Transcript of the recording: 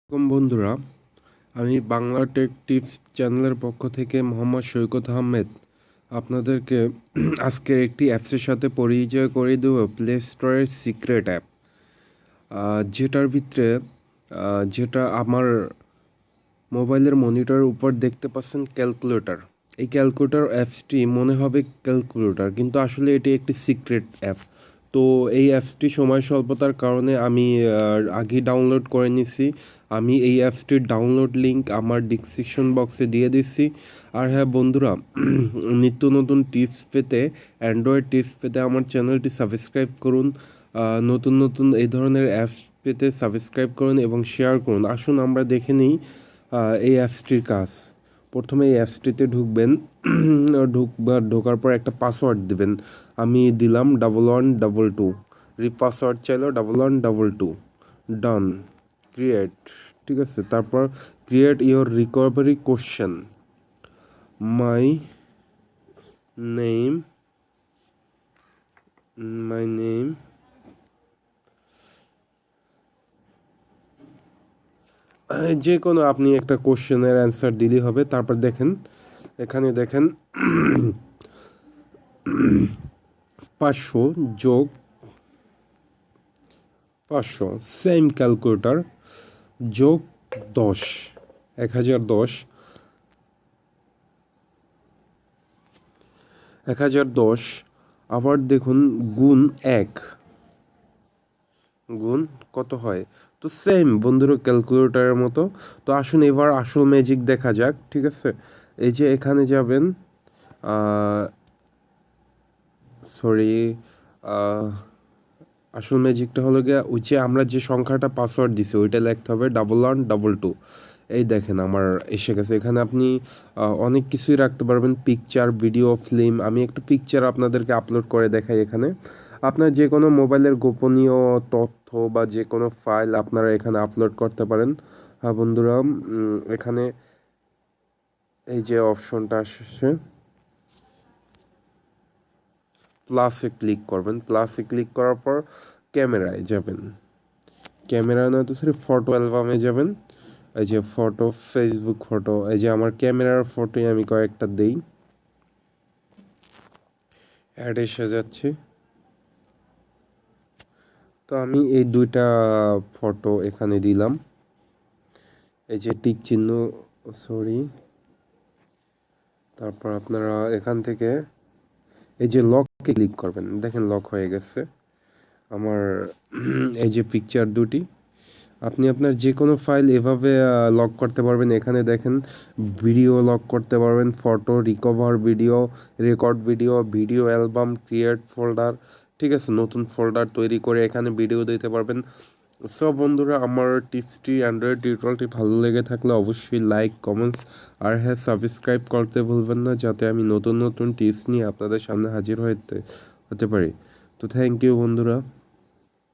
বন্ধুরা, আমি Bangla take tips চ্যানেলের পক্ষ থেকে মোহাম্মদ সৈকত আহমেদ আপনাদেরকে আজকের একটি অ্যাপসের সাথে পরিচয় করিয়ে দেব, প্লে স্টোরের সিক্রেট অ্যাপ, যেটার ভিতরে যেটা আমার মোবাইলের মনিটরের উপর দেখতে পাচ্ছেন ক্যালকুলেটর। এই ক্যালকুলেটর অ্যাপসটি মনে হবে ক্যালকুলেটর, কিন্তু আসলে এটি একটি সিক্রেট অ্যাপ। তো এই অ্যাপসটি সময় স্বল্পতার কারণে আমি আগেই ডাউনলোড করে নিছি। আমি এই অ্যাপসটির ডাউনলোড লিঙ্ক আমার ডিসক্রিপশন বক্সে দিয়ে দিচ্ছি। আর হ্যাঁ বন্ধুরা, নিত্য নতুন টিপস পেতে, অ্যান্ড্রয়েড টিপস পেতে আমার চ্যানেলটি সাবস্ক্রাইব করুন। নতুন নতুন এই ধরনের অ্যাপস পেতে সাবস্ক্রাইব করুন এবং শেয়ার করুন। আসুন আমরা দেখে নিই এই অ্যাপসটির কাজ। প্রথমে এই অ্যাপসটিতে ঢুকবেন। ঢোকার পর একটা পাসওয়ার্ড দেবেন। আমি দিলাম 1122। পাসওয়ার্ড চাইলো 1122। ডান। ক্রিয়েট। ঠিক আছে, তারপর create your recovery question. My name my name যে কোনো আপনি একটা কোশ্চেনের অ্যান্সার দিলেই হবে। তারপর দেখেন, এখানে দেখেন 500 যোগ 500 সেম ক্যালকুলেটর যোগ 10, 1010, 1010। আবার দেখুন গুণ 1, গুণ কত হয়? তো সেম বন্ধুরা, ক্যালকুলেটরের মতো। তো আসুন এবার আসল ম্যাজিক দেখা যাক। ঠিক আছে, এই যে এখানে যাবেন, সরি, আসল ম্যাজিকটা হলো গিয়ে ওই যে আমরা যে সংখ্যাটা পাসওয়ার্ড দিছি ওইটা লিখতে হবে 1122। এই দেখেন আমার এসে গেছে। এখানে আপনি অনেক কিছুই রাখতে পারবেন, পিকচার, ভিডিও, ফিল্ম। আমি একটু পিকচার আপনাদেরকে আপলোড করে দেখাই। এখানে আপনার যে কোনো মোবাইলের গোপনীয় তথ্য বা যে কোনো ফাইল আপনারা এখানে আপলোড করতে পারেন। হ্যাঁ বন্ধুরা, এখানে এই যে অপশনটা আসছে, প্লাসে ক্লিক করবেন। প্লাসে ক্লিক করার পর ক্যামেরায় যাবেন। ক্যামেরা না তো সরি, ফটো অ্যালবামে যাবেন। এই যে ফটো, ফেসবুক ফটো, এই যে আমার ক্যামেরার ফটোই আমি কয়েকটা দেই। অ্যাড এসে যাচ্ছে। তো আমি এই দুইটা ফটো এখানে দিলাম। এই যে টিক চিহ্ন, সরি। তারপর আপনারা এখান থেকে এই যে লকে ক্লিক করবেন। দেখেন লক হয়ে গেছে আমার। এই যে পিকচার দুটি, আপনি আপনার যে কোনো ফাইল এভাবে লক করতে পারবেন। এখানে দেখেন ভিডিও লক করতে পারবেন, photo, recover video, record video, video album, create folder. ঠিক আছে, নতুন ফোল্ডার তৈরি করে এখানে ভিডিও দিতে পারবেন। সব বন্ধুরা, আমার টিপসটি, অ্যান্ড্রয়েড টিউটোরিয়ালটি ভালো লেগে থাকলে অবশ্যই লাইক, কমেন্টস আর হ্যাঁ সাবস্ক্রাইব করতে ভুলবেন না, যাতে আমি নতুন নতুন টিপস নিয়ে আপনাদের সামনে হাজির হতে পারি। তো থ্যাংক ইউ বন্ধুরা।